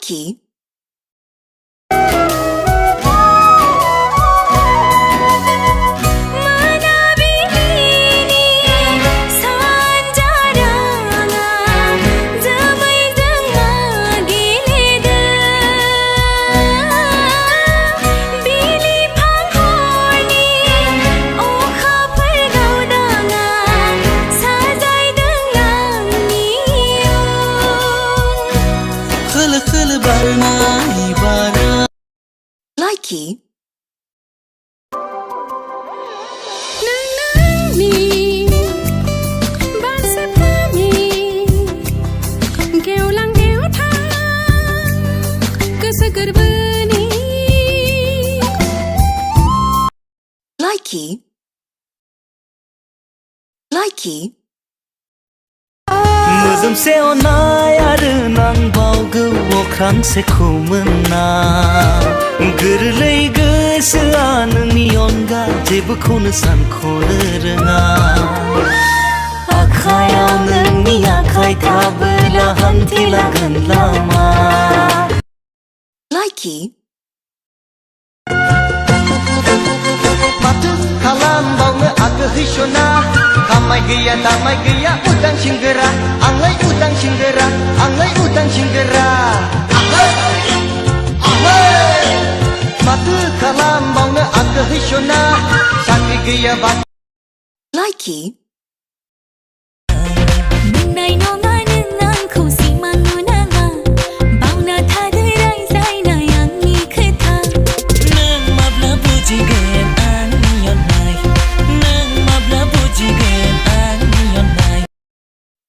Likey. Likey. Likey. Likey. Seo na yaru nang bauguokrang se khumna Gurlei gosoa nोंनि अनगा जेबोखौनो सानख'नो रोङा आखायाव नोंनि आखाय थाबोला हान्थिलांगोन लामा Likey. Matur खालामबावनो आगो हैसना खामाय गैया दामाय गैया उदां सिंगोरा आंलाय उदां सिंगोरा आंलाय उदां सिंगोरा माथो खालामबावनो आगो हैसना साख्रि गैयाबा Likey.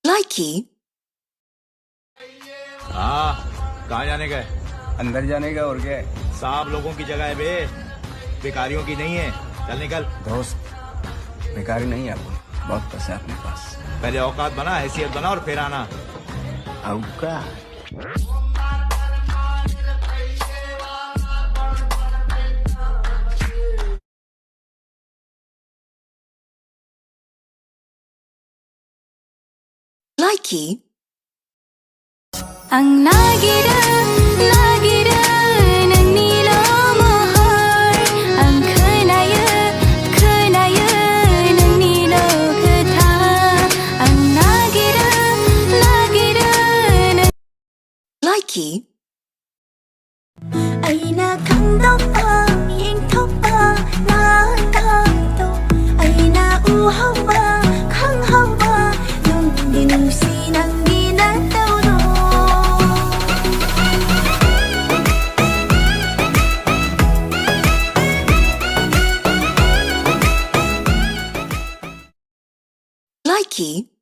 Likey. हाँ, कहाँ जाने का है? अंदर जाने का और क्या है? साहब लोगों की जगह है बे, बेकारियों की नहीं है। चल निकल। दोस्त बेकारी नहीं है आपको, बहुत पैसा है अपने पास। पहले औकात बना, हैसियत बना और फिर आना। औकात? Likey. Ang nagira nोंनि महर आं खोनायो नोंनिल' खोथा आं नागिरो Likey. أين كنضبط ينتبط 나도 أين 우하와 강하와 너의 눈시 남기나 떠도 Likey.